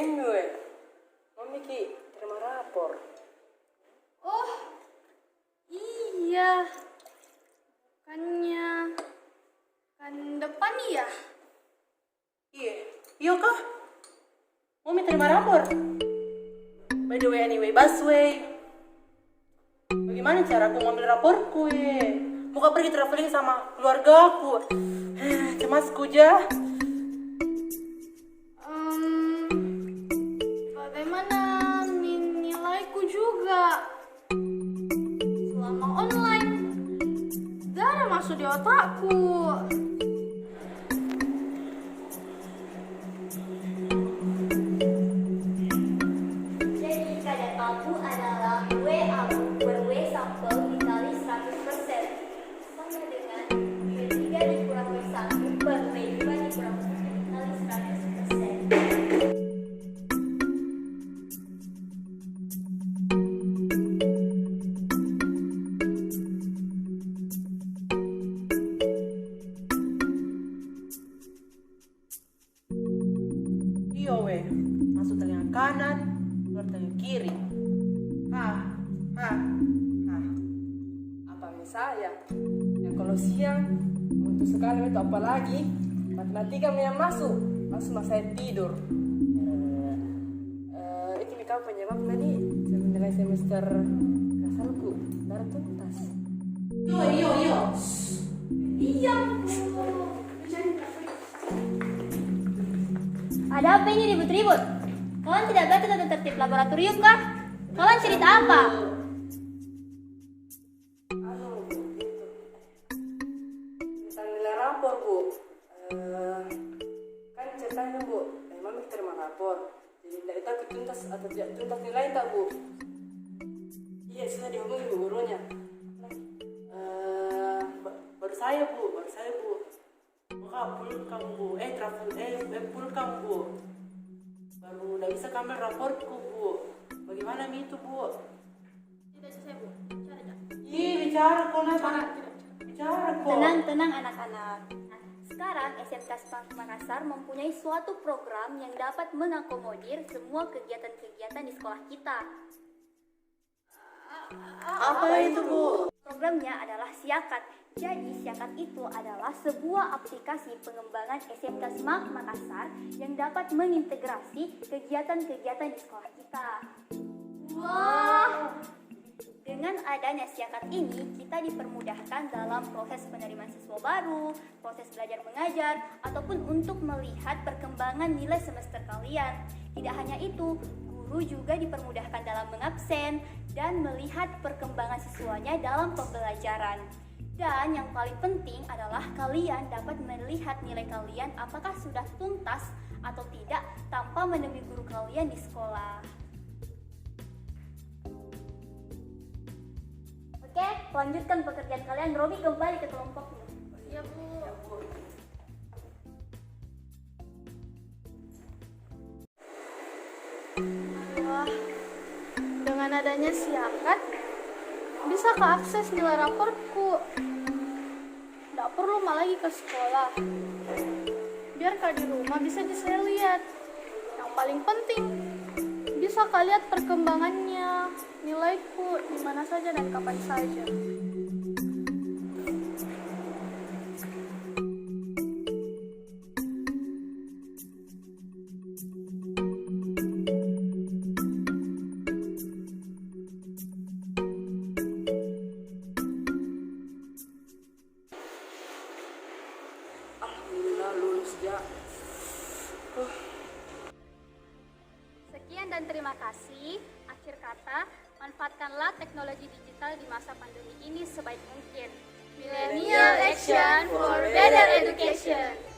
ini we. Mami ki terima rapor. Oh, iya. Bukannya kan depan ya? Iya kah? Mami terima rapor. By the way anyway, busway. Bagaimana cara aku ngambil raporku ya? Muka pergi traveling sama keluarga aku. Cemasku ja. Bagaimana nilaiku juga? Selama online, gak ada masuk di otakku. Jadi kadar abu adalah W abu per W sampel dikali 100%, sama dengan W3 dikurang W1 per W2 dikurang W3 dikali 100%. Iya we. Masuk telinga kanan, keluar telinga kiri. Apa misalnya? Yang kalau siang untuk sekali itu apa lagi? Matematika yang masuk saya tidur. Itu nih kau penyebab tadi saya menilai semester asalku darah tuntas. Iya. Ada apa ini ribut-ribut? Kalian tidak baca tata tertib laboratorium kah? Kalian cerita apa? Tentang nilai rapor bu. Kan ceritanya bu, mami terima rapor. Jadi tidak tahu tuntas atau tidak tuntas nilai tak bu? Iya sudah dihubungi bu gurunya. Baru saya bu. Maka pulkam bu, pulkam bu. Baru udah bisa kamera raportku bu. Bagaimana itu bu? Tidak selesai, Bu. Bicara aja. Iya bicara kok bicara kok. Tenang anak-anak. Nah, sekarang SMK Semarang Makassar mempunyai suatu program yang dapat mengakomodir semua kegiatan-kegiatan di sekolah kita. Apa itu bu? Programnya adalah Siakat. Jadi Siakat itu adalah sebuah aplikasi pengembangan SMK Smart Makassar yang dapat mengintegrasi kegiatan-kegiatan di sekolah kita. Wah! Dengan adanya Siakat ini, kita dipermudahkan dalam proses penerimaan siswa baru, proses belajar mengajar, ataupun untuk melihat perkembangan nilai semester kalian. Tidak hanya itu, guru juga dipermudahkan dalam mengabsen dan melihat perkembangan siswanya dalam pembelajaran. Dan yang paling penting adalah kalian dapat melihat nilai kalian apakah sudah tuntas atau tidak tanpa menemui guru kalian di sekolah. Oke, lanjutkan pekerjaan kalian. Robi kembali ke kelompoknya. Iya, Bu. Wah, dengan adanya Siakat, bisa keakses nilai raportku. Tidak perlu malah lagi ke sekolah. Biar kalau di rumah bisa saya lihat. Yang paling penting, bisa kalian lihat perkembangannya, nilaiku di mana saja dan kapan saja. Alhamdulillah lulus ya. Sekian dan terima kasih. Akhir kata, manfaatkanlah teknologi digital di masa pandemi ini sebaik mungkin. Millennial Action for Better Education.